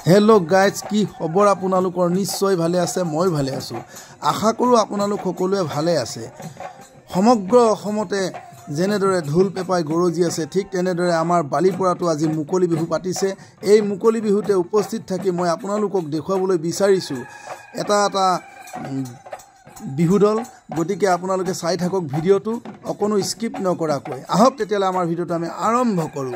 hello guys की खबर आपनालोकर निश्चय भाले आछे मैं भाले आछो आशा करूँ आपनालोक सकलोए भाले आछे समग्र अসমते जेनेदरे ढोल पेपाई गरजी आछे ठीक तेनेदरे आमार बालिपरातो आज मुकली बिहु पातिছে এই मुकली बिहुते उपस्थित থাকি मैं आपनालोকক देखुवाবলৈ বিচাৰিছো এটা এটা बिहु दल गतिके आपनालोके चाइ थाকক भिडिओটো अकनो स्किप नकराকৈ आहक तेতিয়ালে आमार भिडिओটো आमी आरम्भ करूँ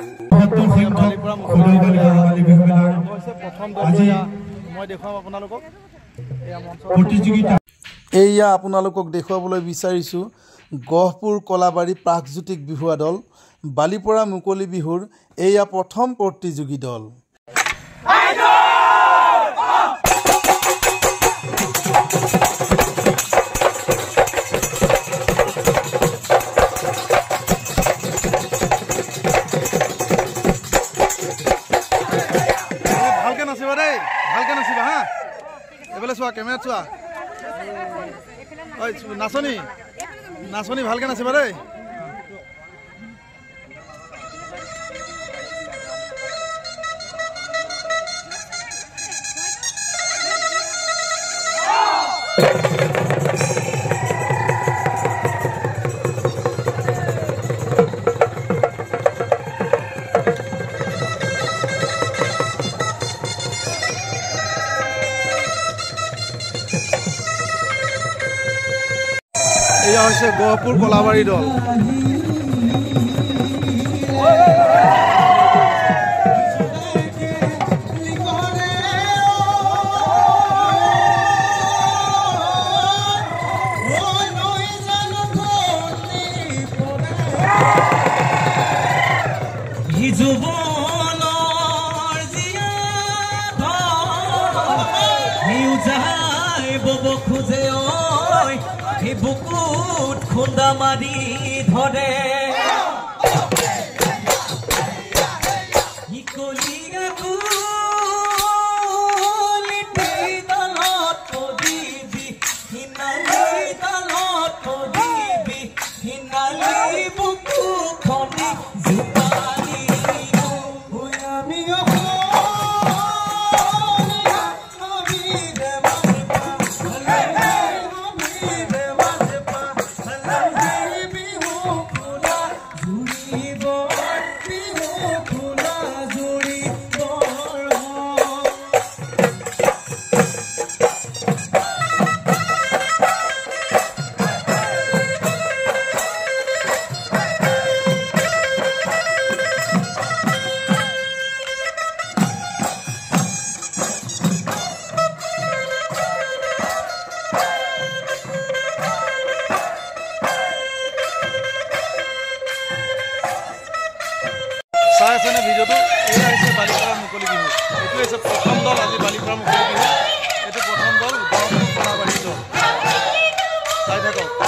एया आपनालोকক देखुवाবলৈ বিচাৰিছো गहपुर कलाबारी प्रागज्योतिक बिहुआ दल बालिपरा मुकली बिहुर एया प्रथम प्रतियोगी दल कैमेरा चुआ नाचनी नाचनी भालके नाचिबा देই गहपुर कलाबारी दल बुकुट खुंदा मारी धरे भिडिओ बालिपरा मुकली बिहु ये प्रथम दल आज बालिपरा मुकली बिहु ये प्रथम दल गहपुर कलाबारी दल चाइ थाকক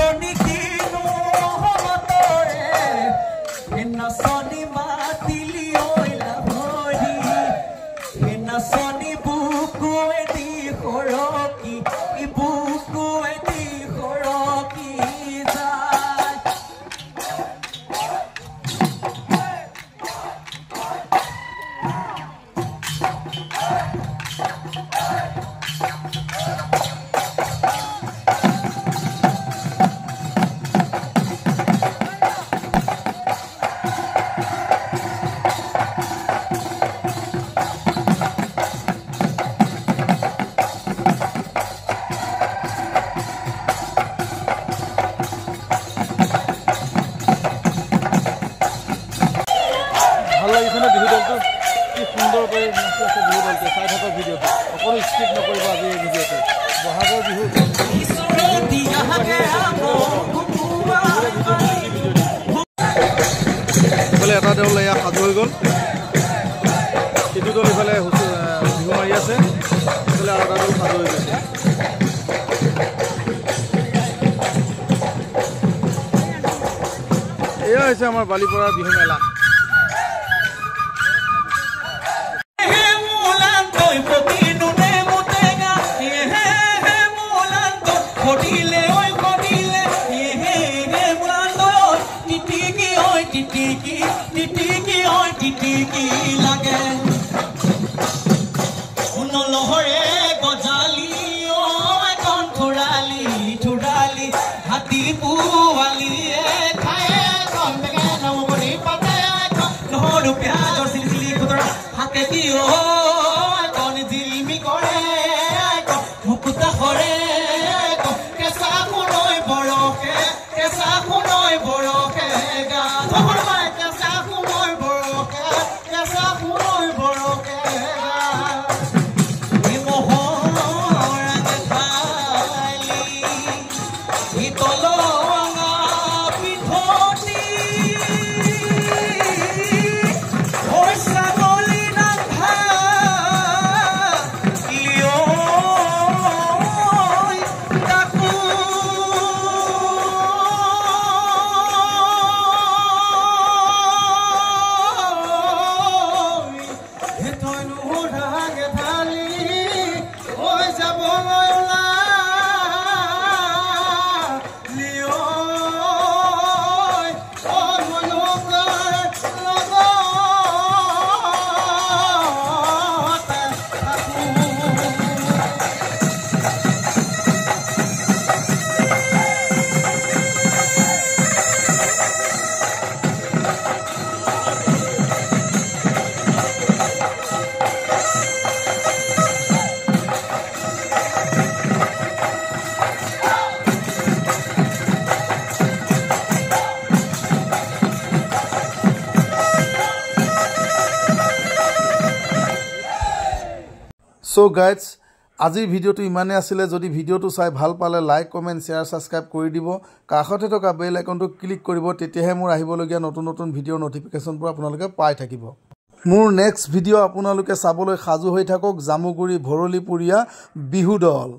নাচনি কিনো হলতৰে নাচনি মাতিলি ঐলা ভৰি নাচনি বুকুৱে দি সৰকি বুকুৱে দি সৰকি যায় ভাল লাগিছেনে বিহু দলটো কি সুন্দৰকৈ নাচি আছে বিহু দলটোৱে চাই থকা ভিডিঅ'টো অকণো স্কিপ নকৰিব আজি এই ভিডিঅ'টো বহাগৰ বিহু ইফালে এটা দেউল এয়া সাজু হৈ গ'ল সিটো দল ইফালে বিহু মাৰি আছে ইফালে আৰু এটা দল সাজু হৈ গৈছে এয়া হৈছে আমাৰ বালিপৰাৰ বিহু মেলা টিটিকি লাগে লহৰে গজালি এখন থোৰালি থোৰালি হাতী পোৱালিয়ে খায়ে কম বেগে নমৰি পাতে নহৰু পিঁয়াজৰ চিলিচিলি খুতৰা হাতে দিও কণ জিলমি কৰে মুকুতা সৰে কেঁচা শুনৈ বৰকে কেঁচা শুনৈ বৰকে গা কেঁচা শুনৈ বৰকে কেঁচা শুনৈ বৰকে So guys, আজিৰ ভিডিঅ'টো ইমানে আছিলে যদি ভিডিঅ'টো চাই ভাল পালে লাইক কমেন্ট শেয়াৰ সাবস্ক্ৰাইব কৰি দিব কাষতে থকা বেল আইকনটো ক্লিক কৰিব তেতিয়াহে মোৰ আহিবলগীয়া নতুন নতুন ভিডিঅ' নটিফিকেশনবোৰ আপোনালোকে পাই থাকিব মোৰ নেক্সট ভিডিঅ' আপোনালোকে চাবলৈ সাজু হৈ থাকক জামুগুৰি ভৰলীপুৰীয়া বিহু দল